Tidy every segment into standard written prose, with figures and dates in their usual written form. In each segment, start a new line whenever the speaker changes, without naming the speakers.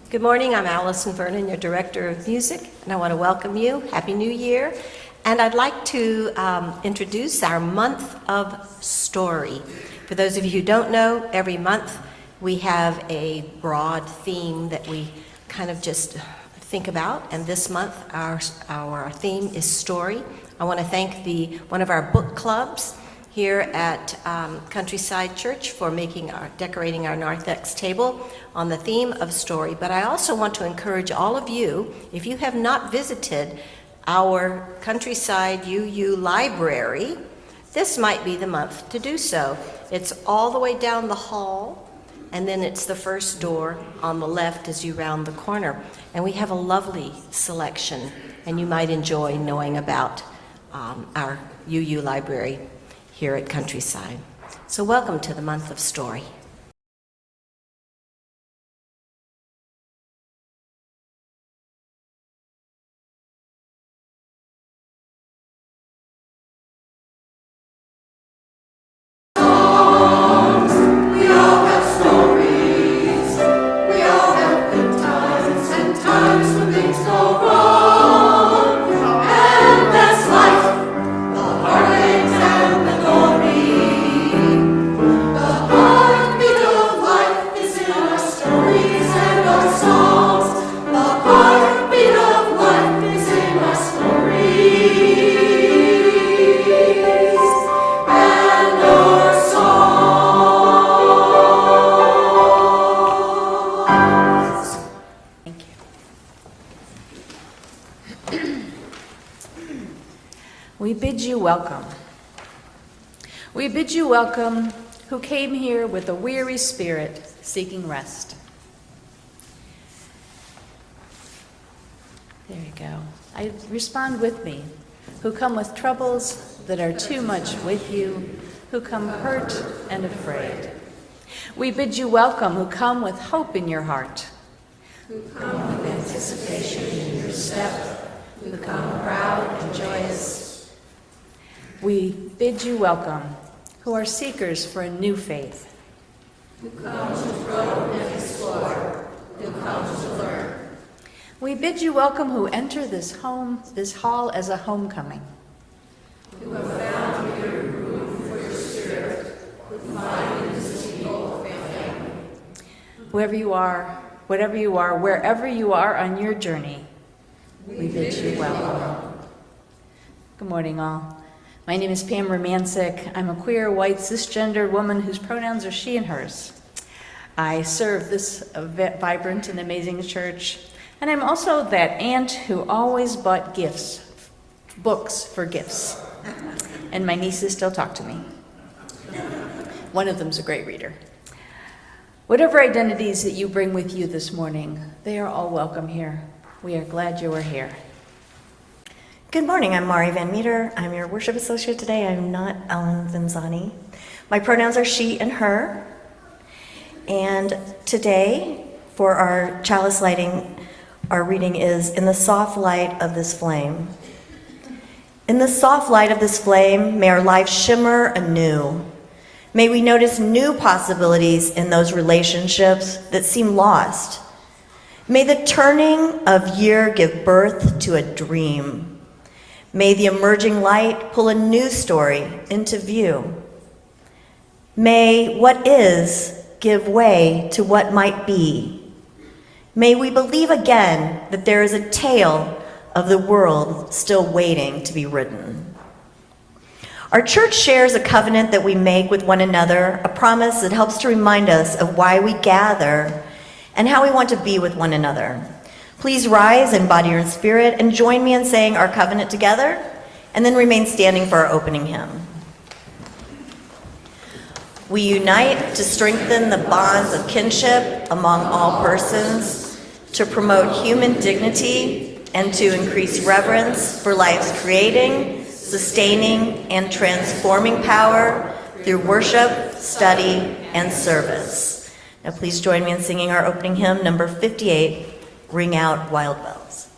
Good morning, I'm Allison Vernon, your Director of Music, and I want to welcome you. Happy New Year. And I'd like to introduce our month of story. For those of you who don't know, every month we have a broad theme that we kind of just think about, and this month our theme is story. I want to thank one of our book clubs here at Countryside Church for decorating our narthex table on the theme of story. But I also want to encourage all of you, if you have not visited our Countryside UU library, this might be the month to do so. It's all the way down the hall, and then it's the first door on the left as you round the corner. And we have a lovely selection, and you might enjoy knowing about our UU library here at Countryside. So welcome to the month of story.
We bid you welcome. We bid you welcome who came here with a weary spirit seeking rest. There you go. Respond with me. Who come with troubles that are too much with you, who come hurt and afraid. We bid you welcome who come with hope in your heart. Who come with anticipation in your step, who come proud and joyous. We bid you welcome, who are seekers for a new faith. Who come to probe and explore, who come to learn. We bid you welcome, who enter this hall as a homecoming. Who have found here room for your spirit, who find in this people a family. Whoever you are, whatever you are, wherever you are on your journey, we bid you welcome. Good morning, all. My name is Pam Romancic. I'm a queer, white, cisgendered woman whose pronouns are she and hers. I serve this vibrant and amazing church, and I'm also that aunt who always bought books for gifts. And my nieces still talk to me. One of them's a great reader. Whatever identities that you bring with you this morning, they are all welcome here. We are glad you are here.
Good morning, I'm Mari Van Meter. I'm your worship associate today. I'm not Ellen Vinzani. My pronouns are she and her. And today, for our chalice lighting, our reading is In the Soft Light of This Flame. In the soft light of this flame, may our lives shimmer anew. May we notice new possibilities in those relationships that seem lost. May the turning of year give birth to a dream. May the emerging light pull a new story into view. May what is give way to what might be. May we believe again that there is a tale of the world still waiting to be written. Our church shares a covenant that we make with one another, a promise that helps to remind us of why we gather and how we want to be with one another. Please rise in body and spirit and join me in saying our covenant together, and then remain standing for our opening hymn. We unite to strengthen the bonds of kinship among all persons, to promote human dignity, and to increase reverence for life's creating, sustaining, and transforming power through worship, study, and service. Now please join me in singing our opening hymn, number 58, Ring Out Wild Bells.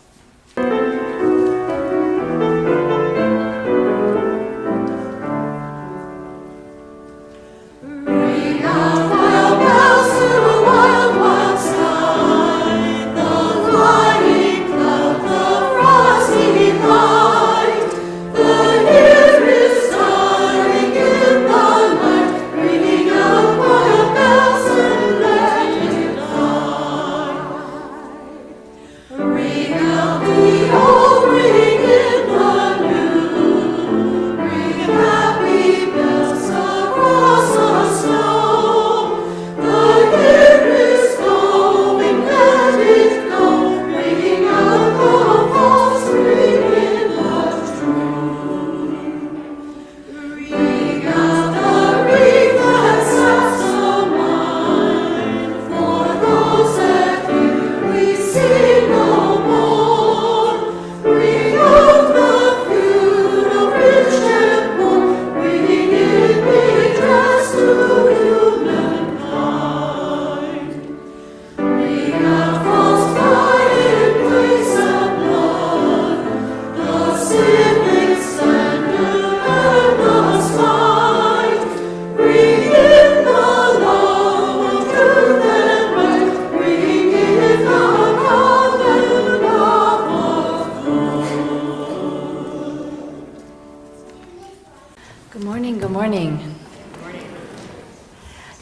morning.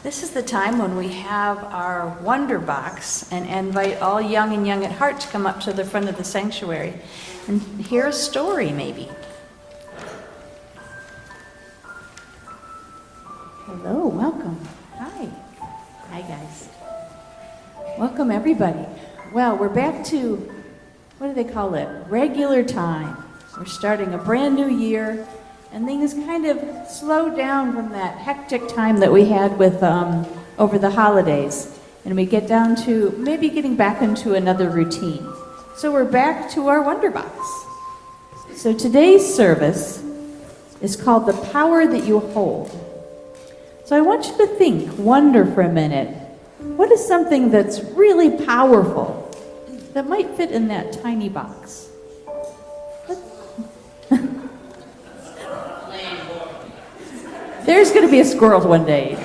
This is the time when we have our Wonder Box and invite all young and young at heart to come up to the front of the sanctuary and hear a story, maybe. Hello, welcome. Hi. Hi, guys. Welcome, everybody. Well, we're back to, what do they call it? Regular time. We're starting a brand new year, and things kind of slowed down from that hectic time that we had with over the holidays. And we get down to maybe getting back into another routine. So we're back to our Wonder Box. So today's service is called The Power That You Hold. So I want you to think, wonder for a minute. What is something that's really powerful that might fit in that tiny box? There's going to be a squirrel one day.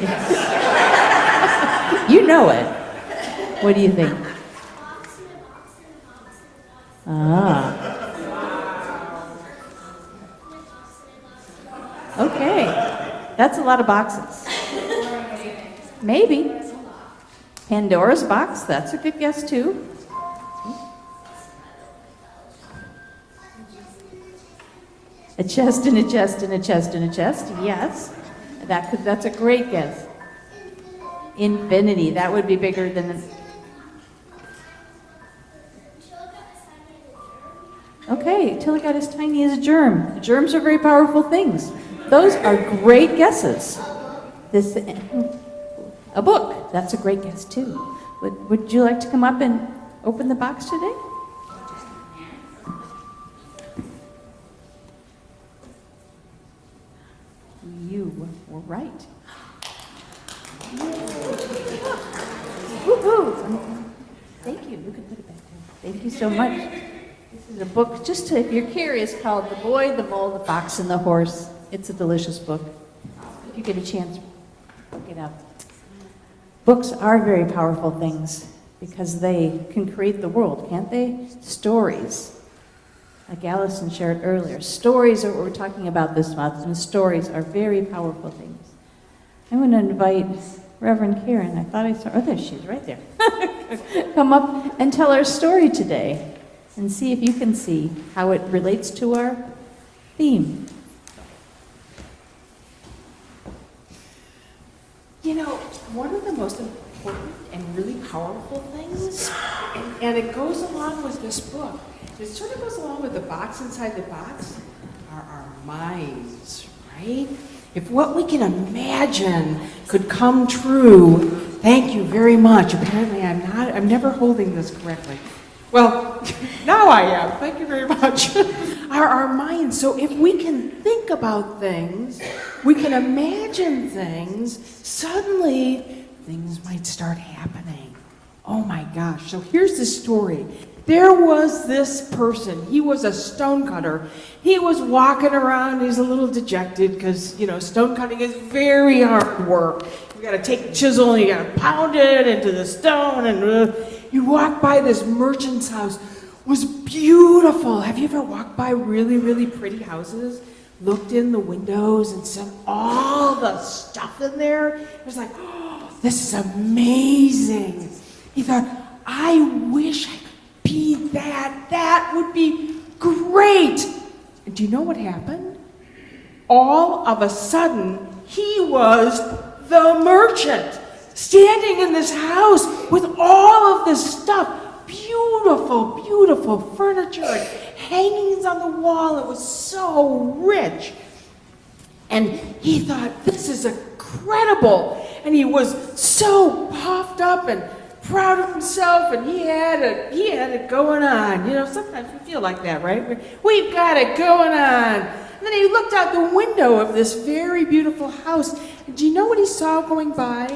You know it. What do you think? Okay. That's a lot of boxes. Maybe. Pandora's box, that's a good guess too. A chest and a chest and a chest and a chest, yes. That's a great guess. Infinity, that would be bigger than... Okay, till it got as tiny as a germ. Germs are very powerful things. Those are great guesses. A book, that's a great guess too. Would you like to come up and open the box today? You were right. Woohoo! Thank you. You can put it back there. Thank you so much. This is a book, just if you're curious, called The Boy, the Mole, the Fox, and the Horse. It's a delicious book. If you get a chance, look it up. Books are very powerful things because they can create the world, can't they? Stories. Like Allison shared earlier, stories are what we're talking about this month, and stories are very powerful things. I'm going to invite Reverend Karen. I thought I saw, oh, there she is, right there. Come up and tell our story today and see if you can see how it relates to our theme.
You know, one of the most important and really powerful things, and it goes along with this book, it sort of goes along with the box inside the box, are our minds, right? If what we can imagine could come true, thank you very much. Apparently I'm never holding this correctly. Well, now I am. Thank you very much. Our minds. So if we can think about things, we can imagine things, suddenly things might start happening. Oh my gosh. So here's the story. There was this person. He was a stonecutter. He was walking around. He's a little dejected because, you know, stone cutting is very hard work. You got to take a chisel and you got to pound it into the stone. And you walk by this merchant's house. It was beautiful. Have you ever walked by really, really pretty houses? Looked in the windows and saw all the stuff in there. It was like, oh, this is amazing. He thought, I wish I could be that. That would be great. And do you know what happened? All of a sudden, he was the merchant standing in this house with all of this stuff. Beautiful, beautiful furniture and hangings on the wall. It was so rich. And he thought, this is incredible. And he was so puffed up and proud of himself, and he had it going on. You know, sometimes we feel like that, right? We've got it going on. And then he looked out the window of this very beautiful house, and do you know what he saw going by?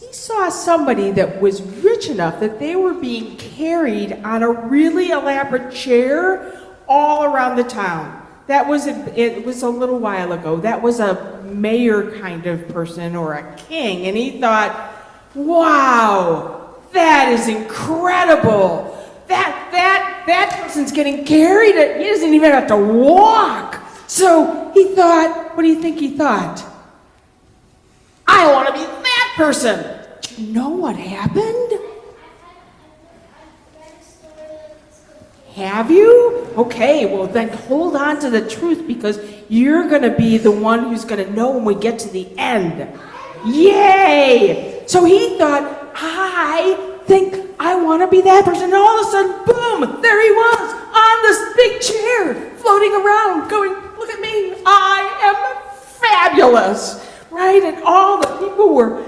He saw somebody that was rich enough that they were being carried on a really elaborate chair all around the town. It was a little while ago. That was a mayor kind of person or a king, and he thought, wow, that is incredible. That person's getting carried. He doesn't even have to walk. So he thought, what do you think he thought? I want to be that person. Do you know what happened? Have you? Okay, well then hold on to the truth because you're going to be the one who's going to know when we get to the end. Yay! So he thought, I think I want to be that person. And all of a sudden, boom, there he was on this big chair, floating around, going, look at me, I am fabulous, right? And all the people were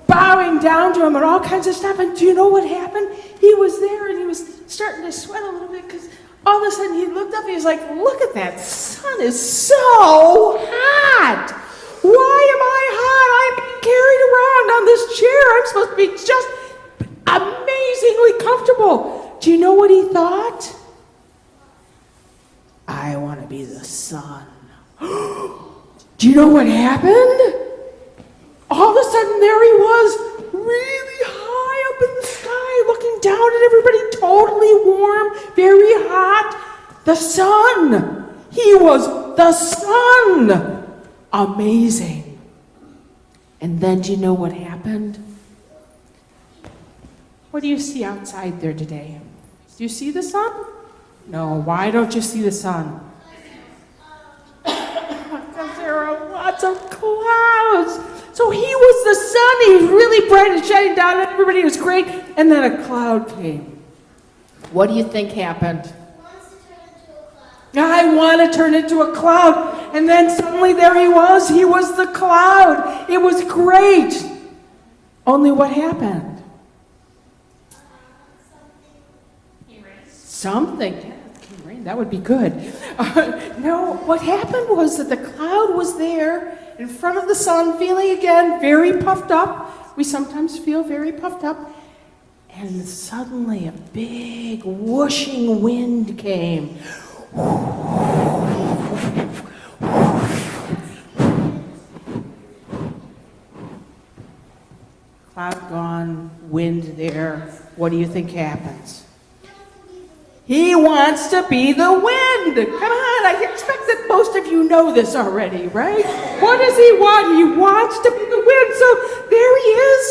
bowing down to him and all kinds of stuff. And do you know what happened? He was there and he was starting to sweat a little bit because all of a sudden he looked up and he was like, look at that sun is so hot. Why am I hot? I'm being carried around on this chair. I'm supposed to be just amazingly comfortable. Do you know what he thought? I want to be the sun. Do you know what happened? All of a sudden there he was, really high up in the sky, looking down at everybody, totally warm, very hot. The sun. He was the sun. Amazing. And then do you know what happened? What do you see outside there today? Do you see the sun? No, why don't you see the sun? Because there are lots of clouds. So he was the sun. He was really bright and shining down and everybody was great. And then a cloud came. What do you think happened? I want to turn into a cloud. And then suddenly there he was. He was the cloud. It was great. Only what happened? Something. Yeah, it can rain. That would be good. No, what happened was that the cloud was there in front of the sun, feeling again very puffed up. We sometimes feel very puffed up. And suddenly a big whooshing wind came. Cloud gone, wind there. What do you think happens? He wants to be the wind. Come on, I expect that most of you know this already, right? What does he want? He wants to be the wind. So there he is.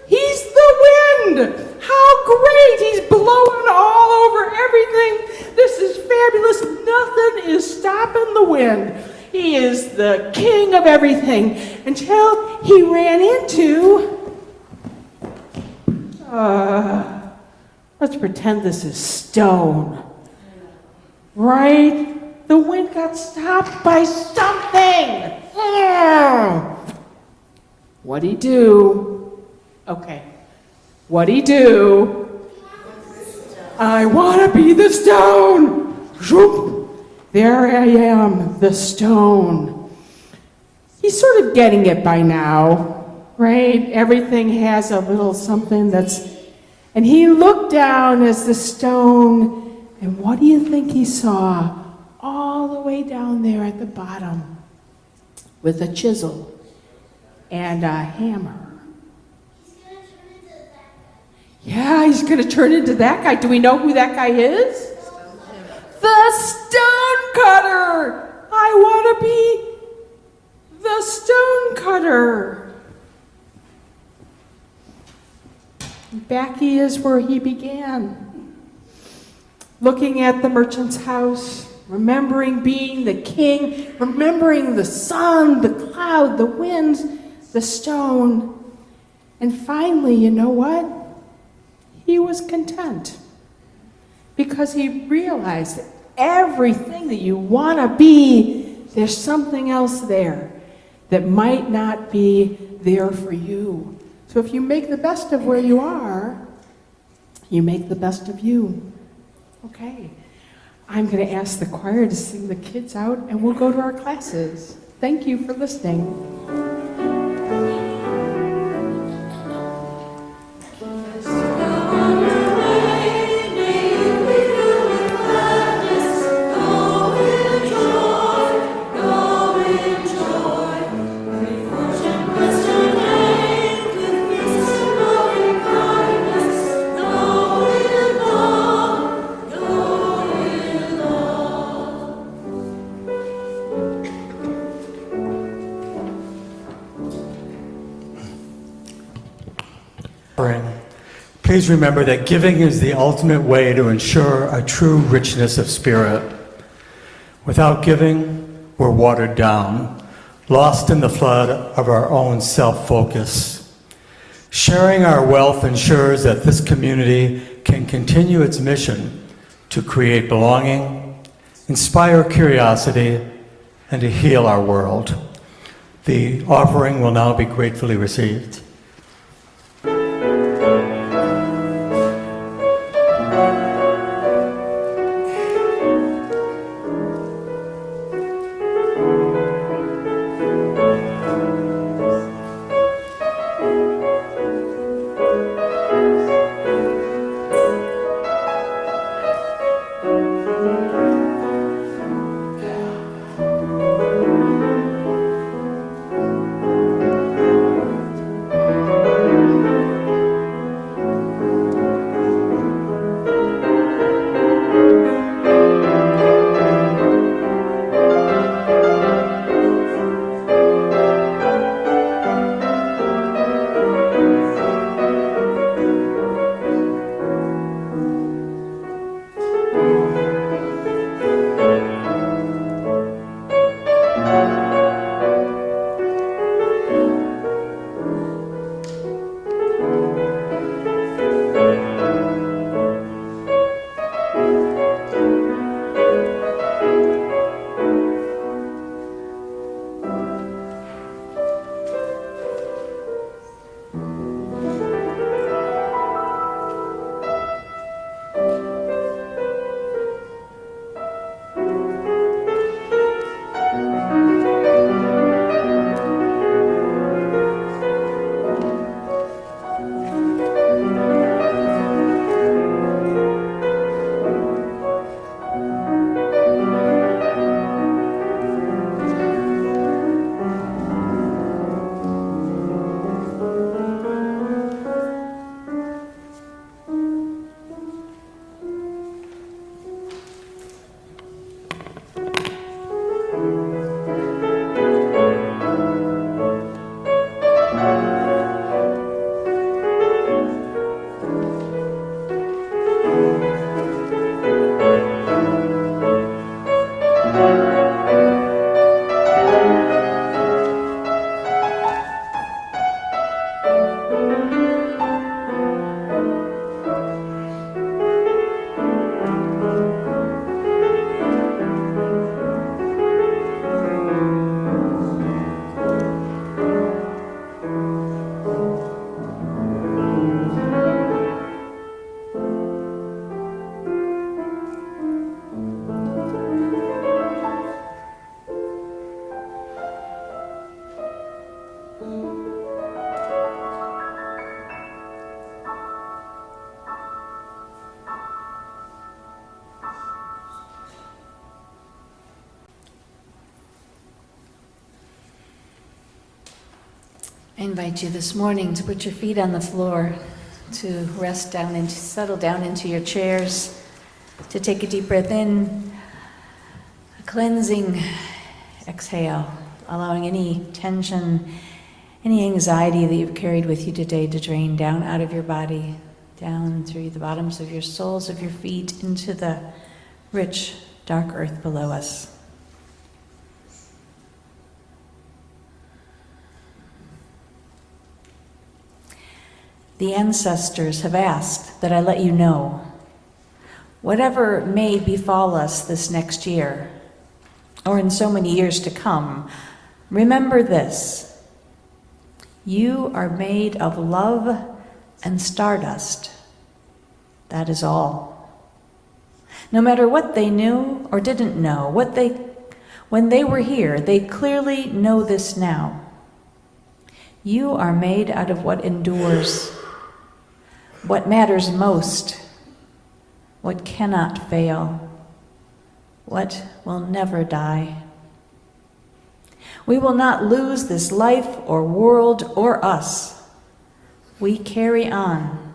He's the wind. How great. He's blowing all over everything. This is fabulous. Nothing is stopping the wind. He is the king of everything until he ran into... let's pretend this is stone. Right? The wind got stopped by something. What'd he do? Okay. What'd he do? I want to be the stone. There I am, the stone. He's sort of getting it by now, right? Everything has a little something that's... And he looked down as the stone, and what do you think he saw? All the way down there at the bottom, with a chisel and a hammer. Yeah, he's going to turn into that guy. Do we know who that guy is? The stone cutter. I want to be the stone cutter. Back he is where he began. Looking at the merchant's house, remembering being the king, remembering the sun, the cloud, the winds, the stone. And finally, you know what? He was content. Because he realized that everything that you want to be, there's something else there that might not be there for you. So if you make the best of where you are, you make the best of you. Okay. I'm going to ask the choir to sing the kids out, and we'll go to our classes. Thank you for listening.
Please remember that giving is the ultimate way to ensure a true richness of spirit. Without giving, we're watered down, lost in the flood of our own self-focus. Sharing our wealth ensures that this community can continue its mission to create belonging, inspire curiosity, and to heal our world. The offering will now be gratefully received.
I invite you this morning to put your feet on the floor, to rest down and settle down into your chairs, to take a deep breath in, a cleansing exhale, allowing any tension, any anxiety that you've carried with you today to drain down out of your body, down through the bottoms of your soles of your feet into the rich, dark earth below us. The ancestors have asked that I let you know, whatever may befall us this next year, or in so many years to come, remember this: you are made of love and stardust. That is all. No matter what they knew or didn't know, when they were here, they clearly know this now. You are made out of what endures, what matters most, what cannot fail, what will never die. We will not lose this life or world or us. We carry on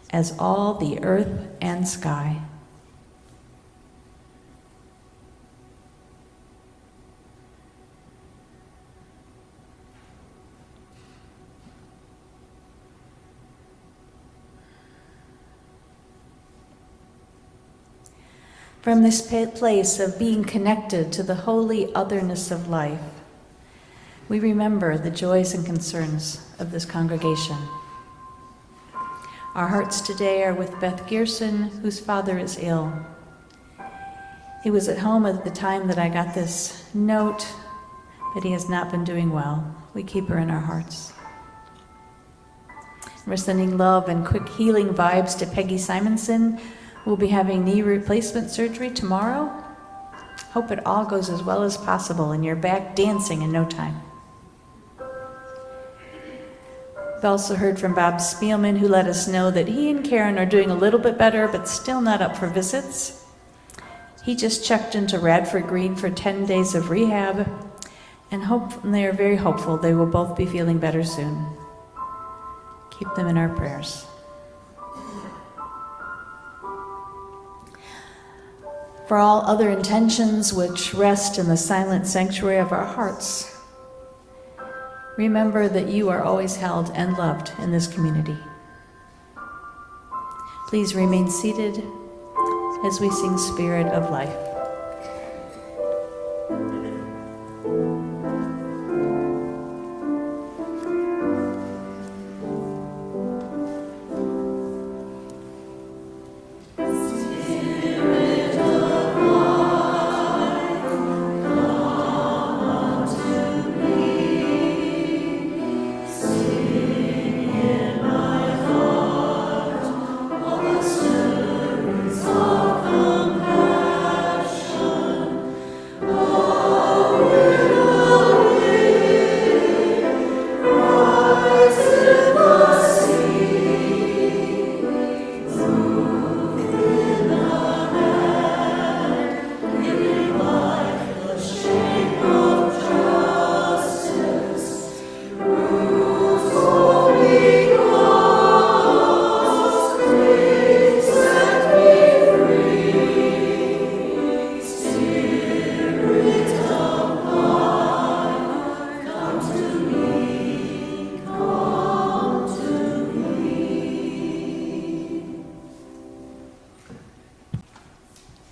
as all the earth and sky. From this place of being connected to the holy otherness of life, we remember the joys and concerns of this congregation. Our hearts today are with Beth Gearson, whose father is ill. He was at home at the time that I got this note, but he has not been doing well. We keep her in our hearts. We're sending love and quick healing vibes to Peggy Simonson, who will be having knee replacement surgery tomorrow. Hope it all goes as well as possible and you're back dancing in no time. We've also heard from Bob Spielman, who let us know that he and Karen are doing a little bit better, but still not up for visits. He just checked into Radford Green for 10 days of rehab, and they are very hopeful they will both be feeling better soon. Keep them in our prayers. For all other intentions which rest in the silent sanctuary of our hearts, remember that you are always held and loved in this community. Please remain seated as we sing Spirit of Life.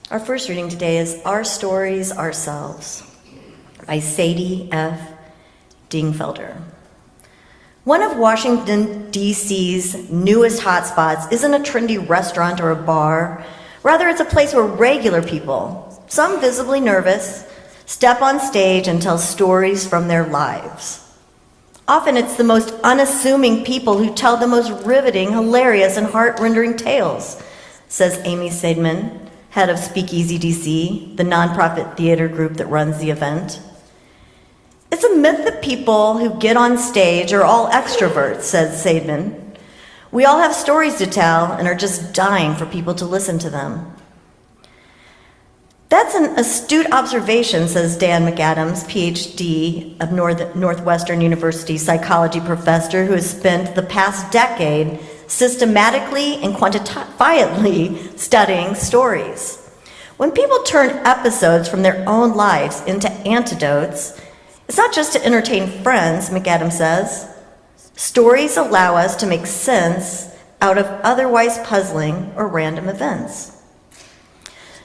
Our first reading today is Our Stories Ourselves by Sadie F. Dingfelder. One of Washington, D.C.'s newest hotspots isn't a trendy restaurant or a bar. Rather, it's a place where regular people, some visibly nervous, step on stage and tell stories from their lives. Often it's the most unassuming people who tell the most riveting, hilarious, and heart-rending tales, says Amy Seidman, head of Speakeasy DC, the nonprofit theater group that runs the event. It's a myth that people who get on stage are all extroverts, says Seidman. We all have stories to tell and are just dying for people to listen to them. That's an astute observation, says Dan McAdams, PhD of Northwestern University psychology professor who has spent the past decade systematically and quantifiably studying stories. When people turn episodes from their own lives into anecdotes, it's not just to entertain friends, McAdams says. Stories allow us to make sense out of otherwise puzzling or random events.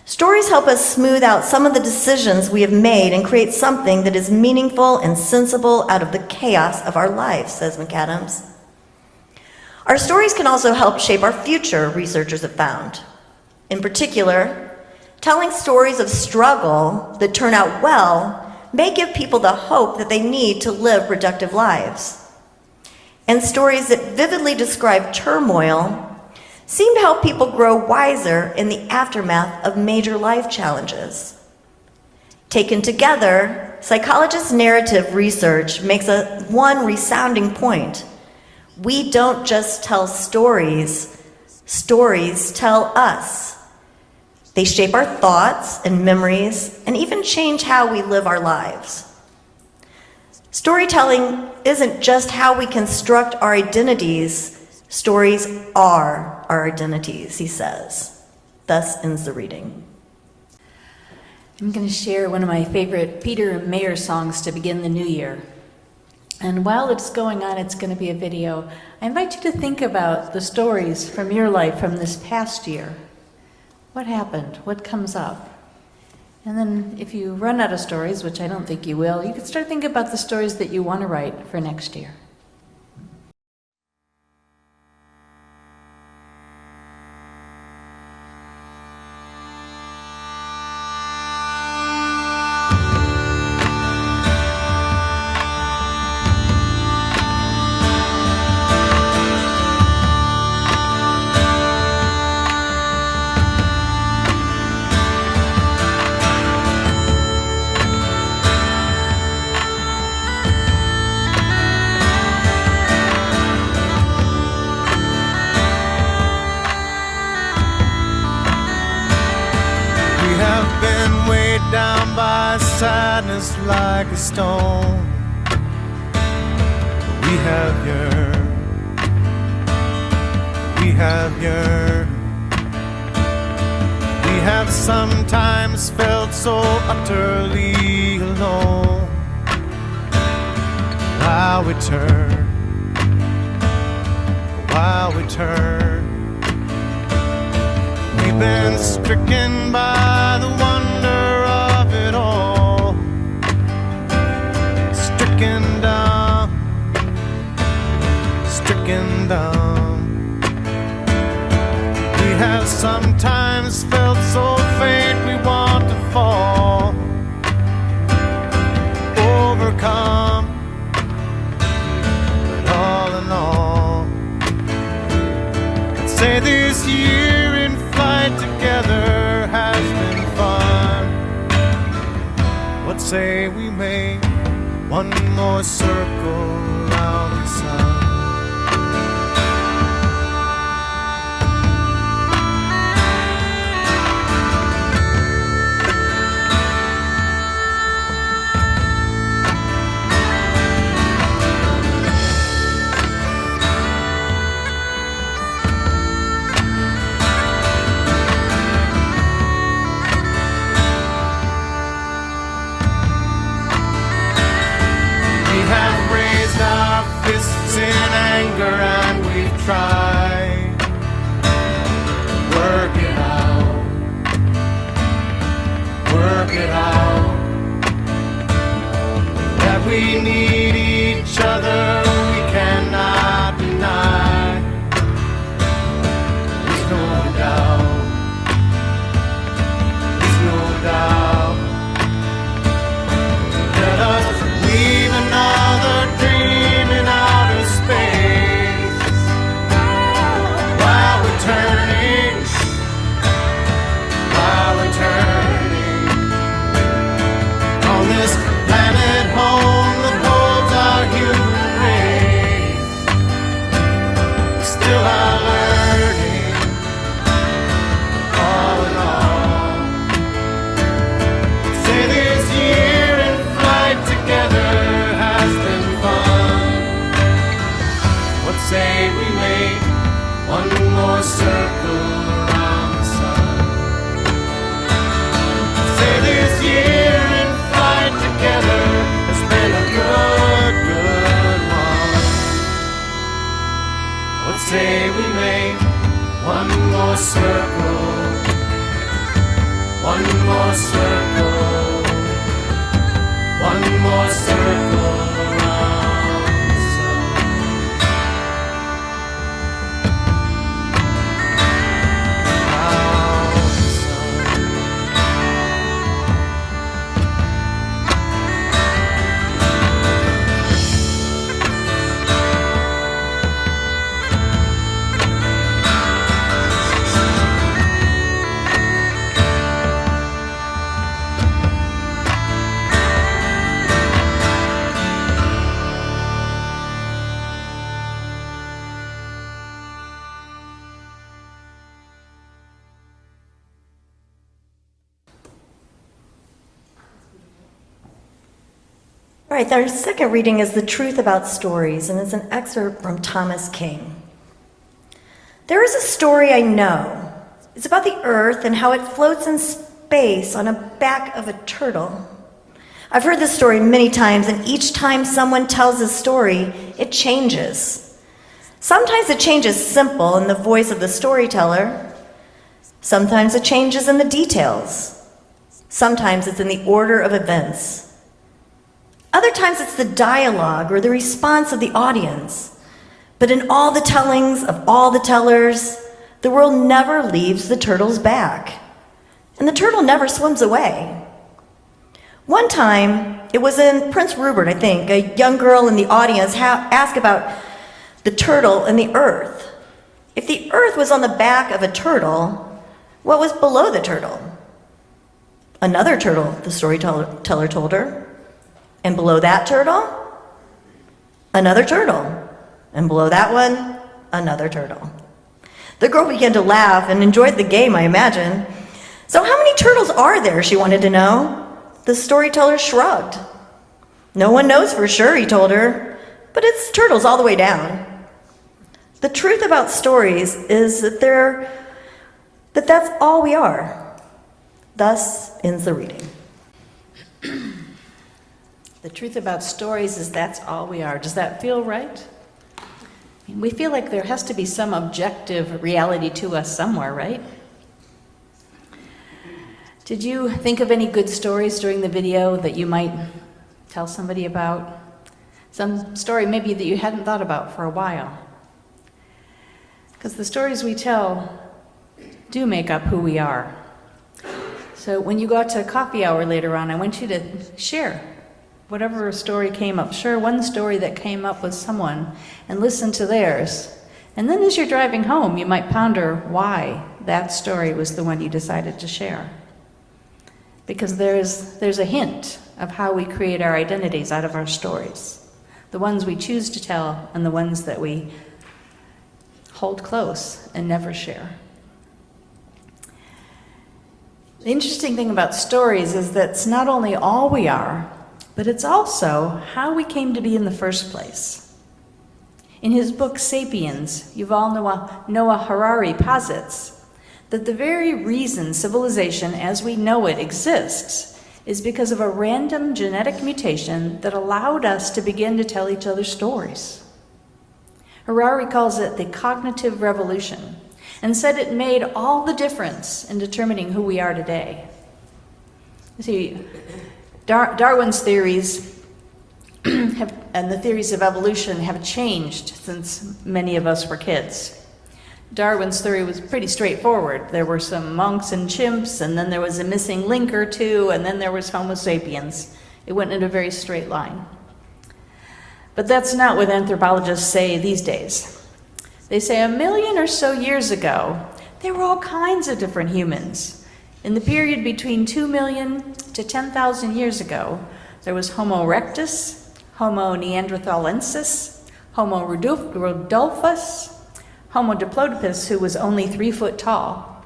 Stories help us smooth out some of the decisions we have made and create something that is meaningful and sensible out of the chaos of our lives, says McAdams. Our stories can also help shape our future, researchers have found. In particular, telling stories of struggle that turn out well may give people the hope that they need to live productive lives. And stories that vividly describe turmoil seem to help people grow wiser in the aftermath of major life challenges. Taken together, psychologists' narrative research makes one resounding point. We don't just tell stories, stories tell us. They shape our thoughts and memories and even change how we live our lives. Storytelling isn't just how we construct our identities, stories are our identities, he says. Thus ends the reading.
I'm going to share one of my favorite Peter Mayer songs to begin the new year. And while it's going on, it's going to be a video. I invite you to think about the stories from your life from this past year What happened? What comes up? And then if you run out of stories, which I don't think you will, you can start thinking about the stories that you want to write for next year.
We have been weighed down by sadness like a stone. We have yearned. We have sometimes felt so utterly alone. While we turn, we've been stricken by the wonder of it all. Stricken down. We have sometimes felt so faint we want to fall. Overcome, but all in all, I'd say this year in flight together has been fun. What say we make one more circle around the sun? Fists in anger and we've tried work it out that we need each other, we cannot deny. There's no doubt. Let us leave another dream in outer space while we're turning on this planet home that holds our human race. Still our learning, all in all. Say this year in flight together has been fun. What say we make one more circle around the sun? Say this year in flight together has been a good one. What say we make one more circle around the sun?
All right, our second reading is The Truth About Stories, and it's an excerpt from Thomas King. There is a story I know. It's about the earth and how it floats in space on the back of a turtle. I've heard this story many times, and each time someone tells a story, it changes. Sometimes the change is simple in the voice of the storyteller. Sometimes the change is in the details. Sometimes it's in the order of events. Other times it's the dialogue or the response of the audience. But in all the tellings of all the tellers, the world never leaves the turtle's back. And the turtle never swims away. One time, it was in Prince Rupert, I think, a young girl in the audience asked about the turtle and the earth. If the earth was on the back of a turtle, what was below the turtle? Another turtle, the storyteller told her. And below that turtle, another turtle. And below that one, another turtle. The girl began to laugh and enjoyed the game, I imagine. So how many turtles are there, she wanted to know. The storyteller shrugged. No one knows for sure, he told her, but it's turtles all the way down. The truth about stories is that's all we are. Thus ends the reading.
The truth about stories is that's all we are. Does that feel right? We feel like there has to be some objective reality to us somewhere, right? Did you think of any good stories during the video that you might tell somebody about? Some story maybe that you hadn't thought about for a while? Because the stories we tell do make up who we are. So when you go out to coffee hour later on, I want you to share whatever story came up. Share one story that came up with someone and listen to theirs. And then as you're driving home, you might ponder why that story was the one you decided to share. Because there's a hint of how we create our identities out of our stories. The ones we choose to tell and the ones that we hold close and never share. The interesting thing about stories is that it's not only all we are, but it's also how we came to be in the first place. In his book, Sapiens, Yuval Noah Harari posits that the very reason civilization as we know it exists is because of a random genetic mutation that allowed us to begin to tell each other stories. Harari calls it the cognitive revolution and said it made all the difference in determining who we are today. You see, Darwin's theories and the theories of evolution have changed since many of us were kids. Darwin's theory was pretty straightforward. There were some monks and chimps, and then there was a missing link or two, and then there was Homo sapiens. It went in a very straight line. But that's not what anthropologists say these days. They say 1 million or so years ago, there were all kinds of different humans. In the period between 2 million to 10,000 years ago, there was Homo erectus, Homo neanderthalensis, Homo rudolphus, Homo diplodocus, who was only 3 foot tall,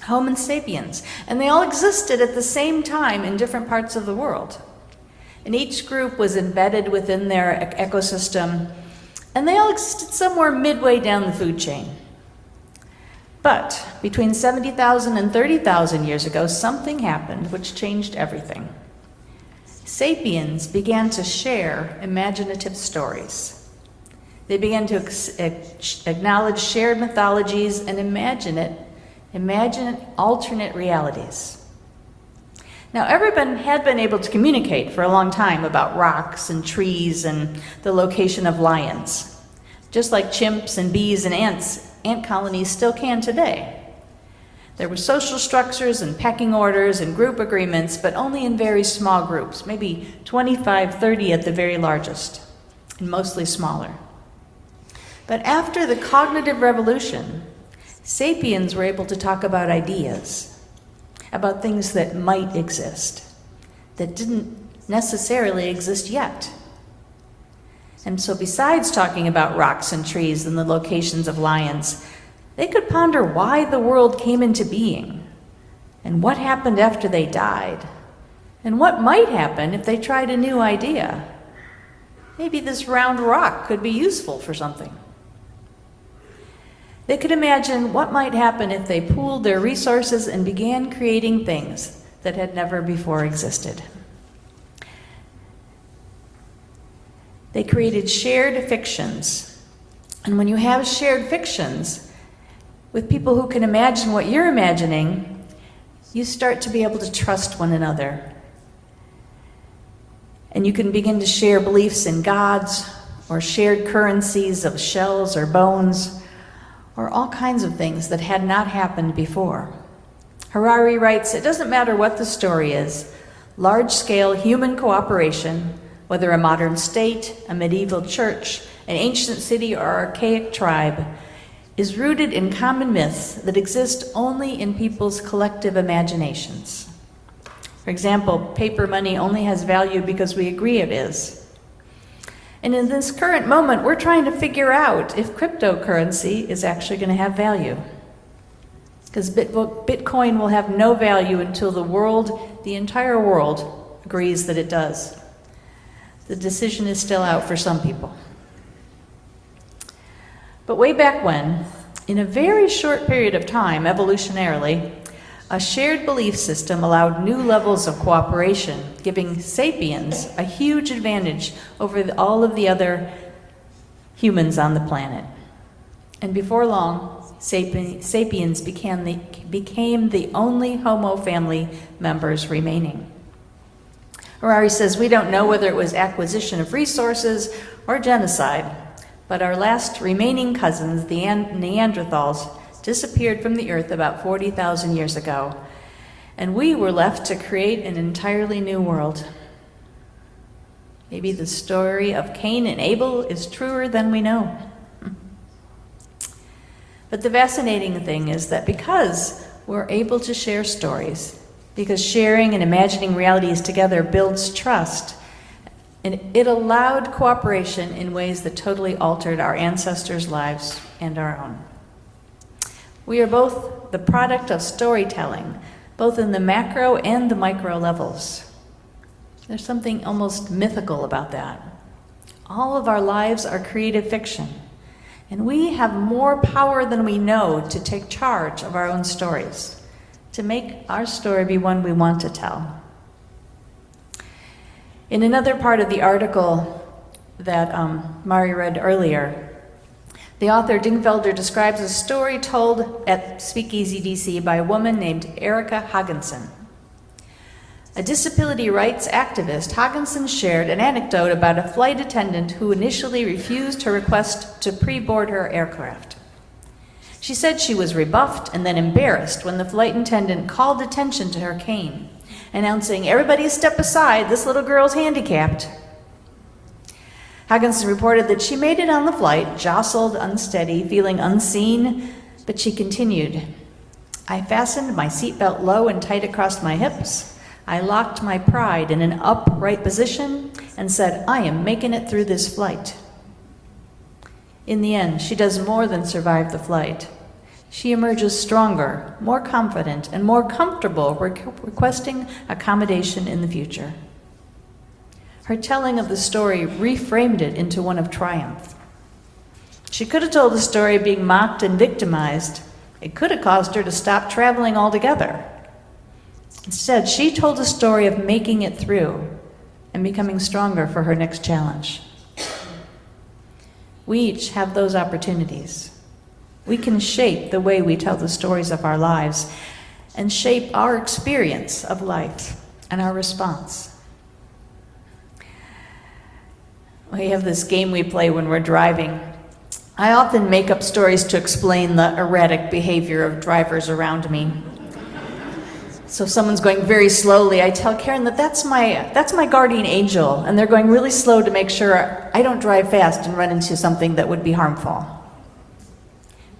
Homo sapiens, and they all existed at the same time in different parts of the world. And each group was embedded within their ecosystem, and they all existed somewhere midway down the food chain. But between 70,000 and 30,000 years ago, something happened which changed everything. Sapiens began to share imaginative stories. They began to acknowledge shared mythologies and imagine alternate realities. Now, everyone had been able to communicate for a long time about rocks and trees and the location of lions. Just like chimps and bees and ants, ant colonies still can today. There were social structures and pecking orders and group agreements, but only in very small groups, maybe 25, 30 at the very largest, and mostly smaller. But after the cognitive revolution, sapiens were able to talk about ideas, about things that might exist, that didn't necessarily exist yet. And so besides talking about rocks and trees and the locations of lions, they could ponder why the world came into being, and what happened after they died, and what might happen if they tried a new idea. Maybe this round rock could be useful for something. They could imagine what might happen if they pooled their resources and began creating things that had never before existed. They created shared fictions. And when you have shared fictions, With people who can imagine what you're imagining, you start to be able to trust one another. And you can begin to share beliefs in gods, or shared currencies of shells or bones, or all kinds of things that had not happened before. Harari writes, "It doesn't matter what the story is, large-scale human cooperation, whether a modern state, a medieval church, an ancient city, or archaic tribe, is rooted in common myths that exist only in people's collective imaginations. For example, paper money only has value because we agree it is. And in this current moment, we're trying to figure out if cryptocurrency is actually going to have value. Because Bitcoin will have no value until the entire world, agrees that it does. The decision is still out for some people. But way back when, in a very short period of time, evolutionarily, a shared belief system allowed new levels of cooperation, giving sapiens a huge advantage over all of the other humans on the planet. And before long, sapiens became the only Homo family members remaining. Harari says, "We don't know whether it was acquisition of resources or genocide, but our last remaining cousins, the Neanderthals, disappeared from the earth about 40,000 years ago, and we were left to create an entirely new world." Maybe the story of Cain and Abel is truer than we know. But the fascinating thing is that because we're able to share stories, because sharing and imagining realities together builds trust, and it allowed cooperation in ways that totally altered our ancestors' lives and our own. We are both the product of storytelling, both in the macro and the micro levels. There's something almost mythical about that. All of our lives are creative fiction, and we have more power than we know to take charge of our own stories, to make our story be one we want to tell. In another part of the article that Mari read earlier, the author Dingfelder describes a story told at Speakeasy DC by a woman named Erica Haagensen. A disability rights activist, Haagensen shared an anecdote about a flight attendant who initially refused her request to pre-board her aircraft. She said she was rebuffed and then embarrassed when the flight attendant called attention to her cane, announcing, "Everybody step aside, this little girl's handicapped." Haagensen reported that she made it on the flight, jostled, unsteady, feeling unseen, but she continued, "I fastened my seatbelt low and tight across my hips. I locked my pride in an upright position and said, I am making it through this flight." In the end, she does more than survive the flight. She emerges stronger, more confident, and more comfortable requesting accommodation in the future. Her telling of the story reframed it into one of triumph. She could have told the story of being mocked and victimized. It could have caused her to stop traveling altogether. Instead, she told a story of making it through and becoming stronger for her next challenge. We each have those opportunities. We can shape the way we tell the stories of our lives and shape our experience of life and our response. We have this game we play when we're driving. I often make up stories to explain the erratic behavior of drivers around me. So if someone's going very slowly, I tell Karen that that's my guardian angel, and they're going really slow to make sure I don't drive fast and run into something that would be harmful.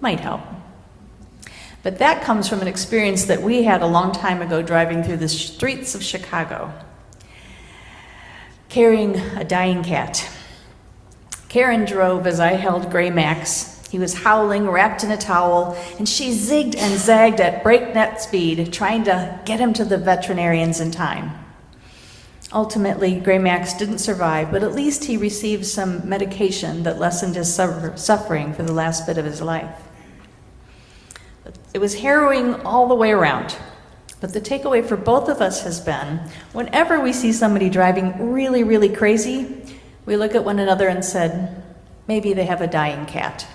Might help. But that comes from an experience that we had a long time ago driving through the streets of Chicago, carrying a dying cat. Karen drove as I held Gray Max. He was howling, wrapped in a towel, and she zigged and zagged at breakneck speed, trying to get him to the veterinarians in time. Ultimately, Gray Max didn't survive, but at least he received some medication that lessened his suffering for the last bit of his life. It was harrowing all the way around. But the takeaway for both of us has been, whenever we see somebody driving really, really crazy, we look at one another and said, maybe they have a dying cat.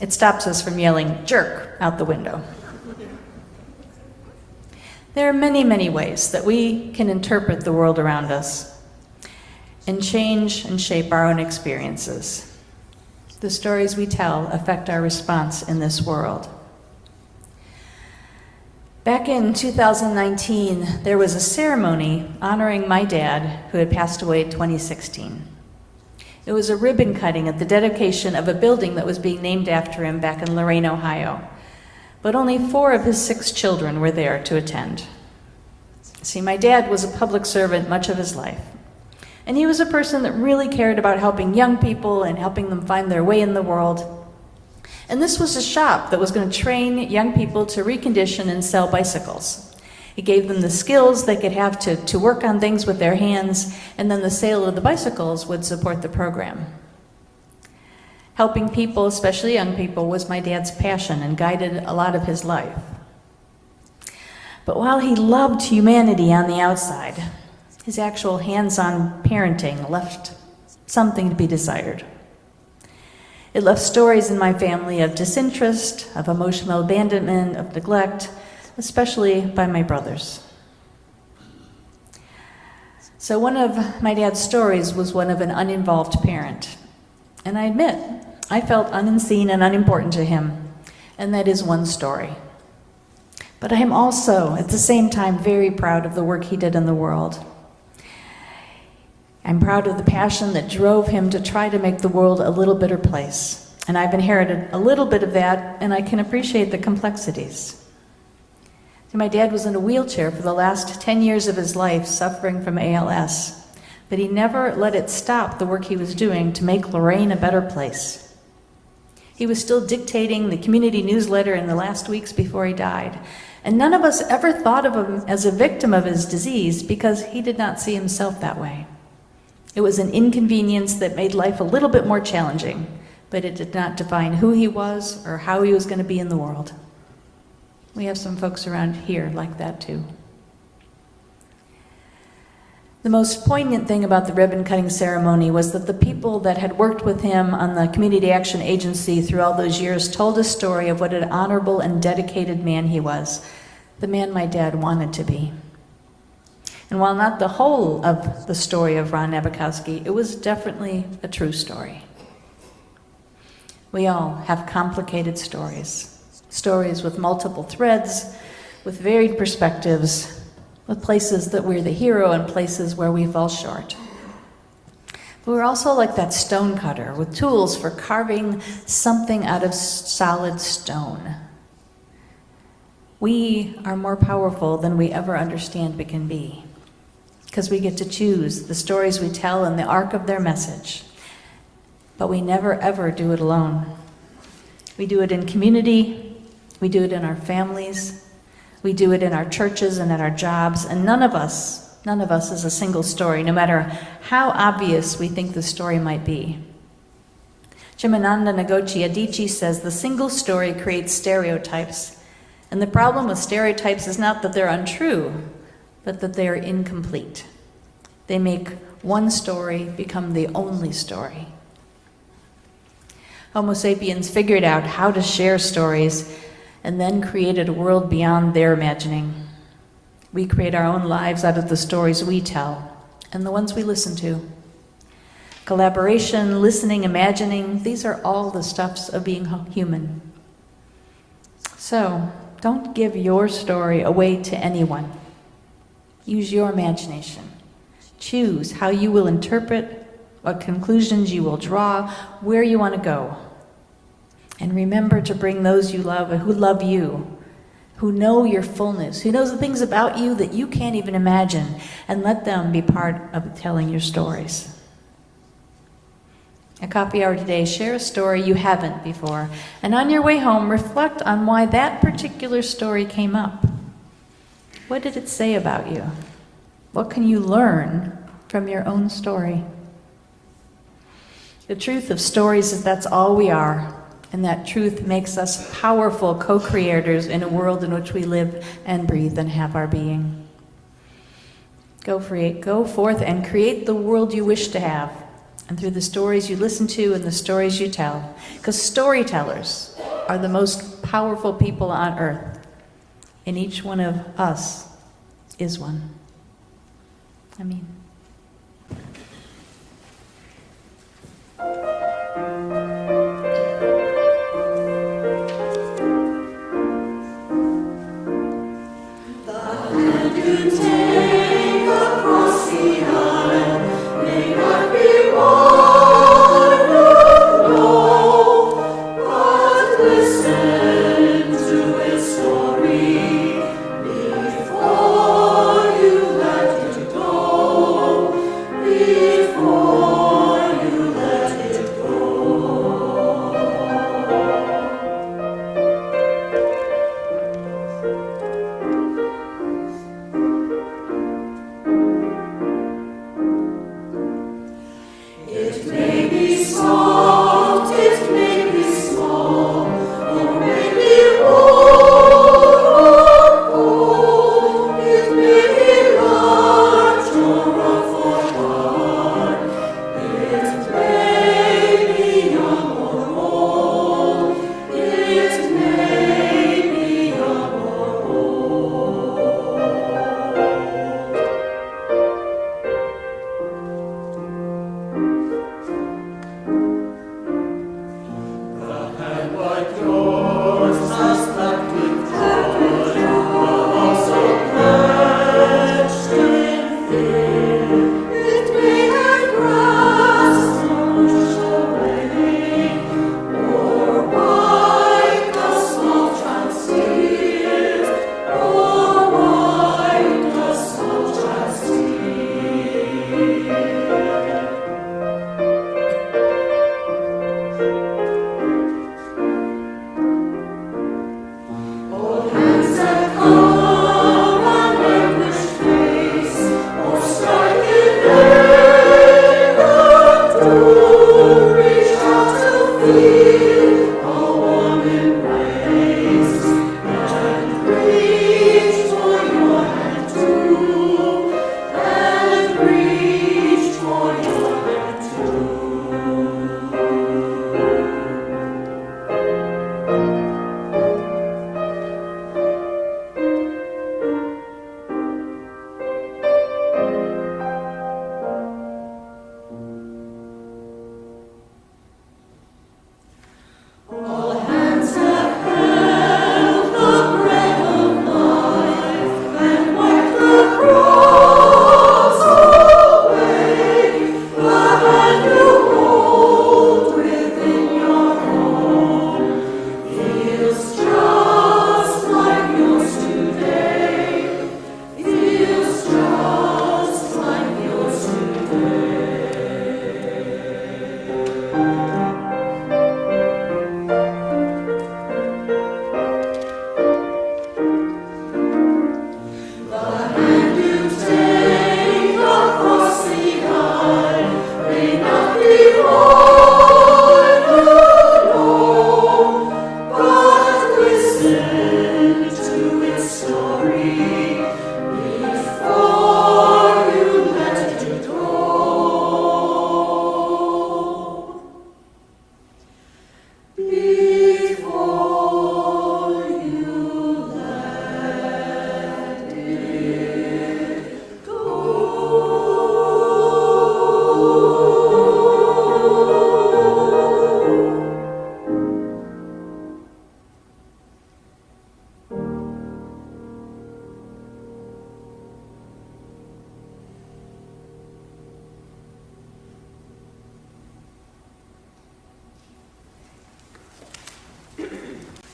It stops us from yelling, "Jerk," out the window. There are many, many ways that we can interpret the world around us and change and shape our own experiences. The stories we tell affect our response in this world. Back in 2019, there was a ceremony honoring my dad, who had passed away in 2016. It was a ribbon cutting at the dedication of a building that was being named after him back in Lorain, Ohio. But only 4 of his 6 children were there to attend. See, my dad was a public servant much of his life. And he was a person that really cared about helping young people and helping them find their way in the world. And this was a shop that was going to train young people to recondition and sell bicycles. He gave them the skills they could have to work on things with their hands, and then the sale of the bicycles would support the program. Helping people, especially young people, was my dad's passion and guided a lot of his life. But while he loved humanity on the outside, his actual hands-on parenting left something to be desired. It left stories in my family of disinterest, of emotional abandonment, of neglect, especially by my brothers. So one of my dad's stories was one of an uninvolved parent. And I admit, I felt unseen and unimportant to him, and that is one story. But I am also, at the same time, very proud of the work he did in the world. I'm proud of the passion that drove him to try to make the world a little better place. And I've inherited a little bit of that, and I can appreciate the complexities. See, my dad was in a wheelchair for the last 10 years of his life, suffering from ALS. But he never let it stop the work he was doing to make Lorain a better place. He was still dictating the community newsletter in the last weeks before he died. And none of us ever thought of him as a victim of his disease because he did not see himself that way. It was an inconvenience that made life a little bit more challenging, but it did not define who he was or how he was going to be in the world. We have some folks around here like that too. The most poignant thing about the ribbon cutting ceremony was that the people that had worked with him on the Community Action Agency through all those years told a story of what an honorable and dedicated man he was, the man my dad wanted to be. And while not the whole of the story of Ron Nabokowski, it was definitely a true story. We all have complicated stories, stories with multiple threads, with varied perspectives, with places that we're the hero and places where we fall short. But we're also like that stone cutter with tools for carving something out of solid stone. We are more powerful than we ever understand we can be, because we get to choose the stories we tell and the arc of their message. But we never ever do it alone. We do it in community, we do it in our families, we do it in our churches and at our jobs, and none of us is a single story, no matter how obvious we think the story might be. Chimananda Ngozi Adichie says the single story creates stereotypes, and the problem with stereotypes is not that they're untrue, but that they are incomplete. They make one story become the only story. Homo sapiens figured out how to share stories and then created a world beyond their imagining. We create our own lives out of the stories we tell and the ones we listen to. Collaboration, listening, imagining, these are all the stuffs of being human. So, don't give your story away to anyone. Use your imagination. Choose how you will interpret, what conclusions you will draw, where you want to go. And remember to bring those you love and who love you, who know your fullness, who knows the things about you that you can't even imagine, and let them be part of telling your stories. At Coffee Hour today, share a story you haven't before, and on your way home, reflect on why that particular story came up. What did it say about you? What can you learn from your own story? The truth of stories is that's all we are, and that truth makes us powerful co-creators in a world in which we live and breathe and have our being. Go forth and create the world you wish to have, and through the stories you listen to and the stories you tell. Because storytellers are the most powerful people on earth, and each one of us is one. I mean.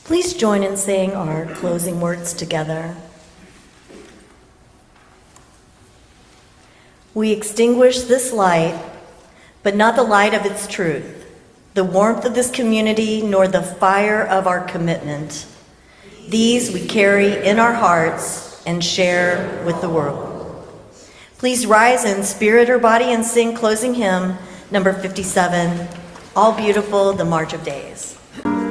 Please join in saying our closing words together. We extinguish this light, but not the light of its truth, the warmth of this community, nor the fire of our commitment. These we carry in our hearts and share with the world. Please rise in spirit or body and sing closing hymn number 57, All Beautiful, the March of Days.
Come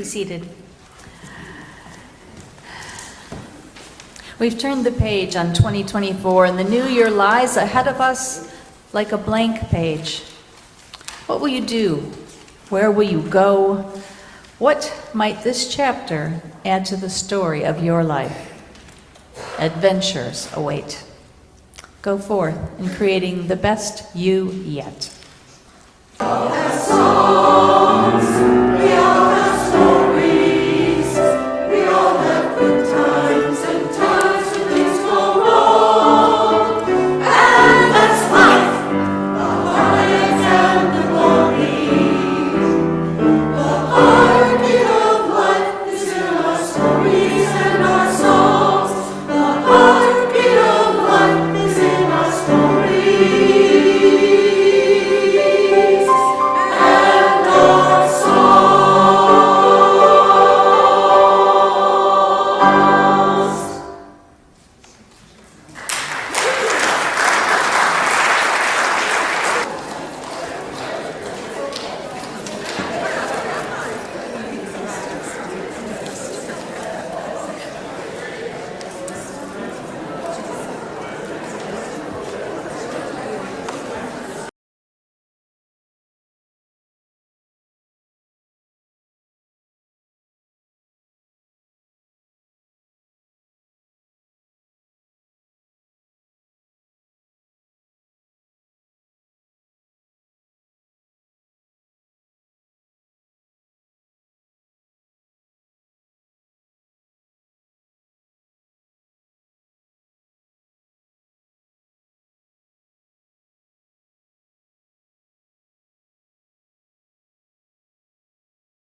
be seated.
We've turned the page on 2024, and the new year lies ahead of us like a blank page. What will you do? Where will you go? What might this chapter add to the story of your life? Adventures await. Go forth in creating the best you yet.
As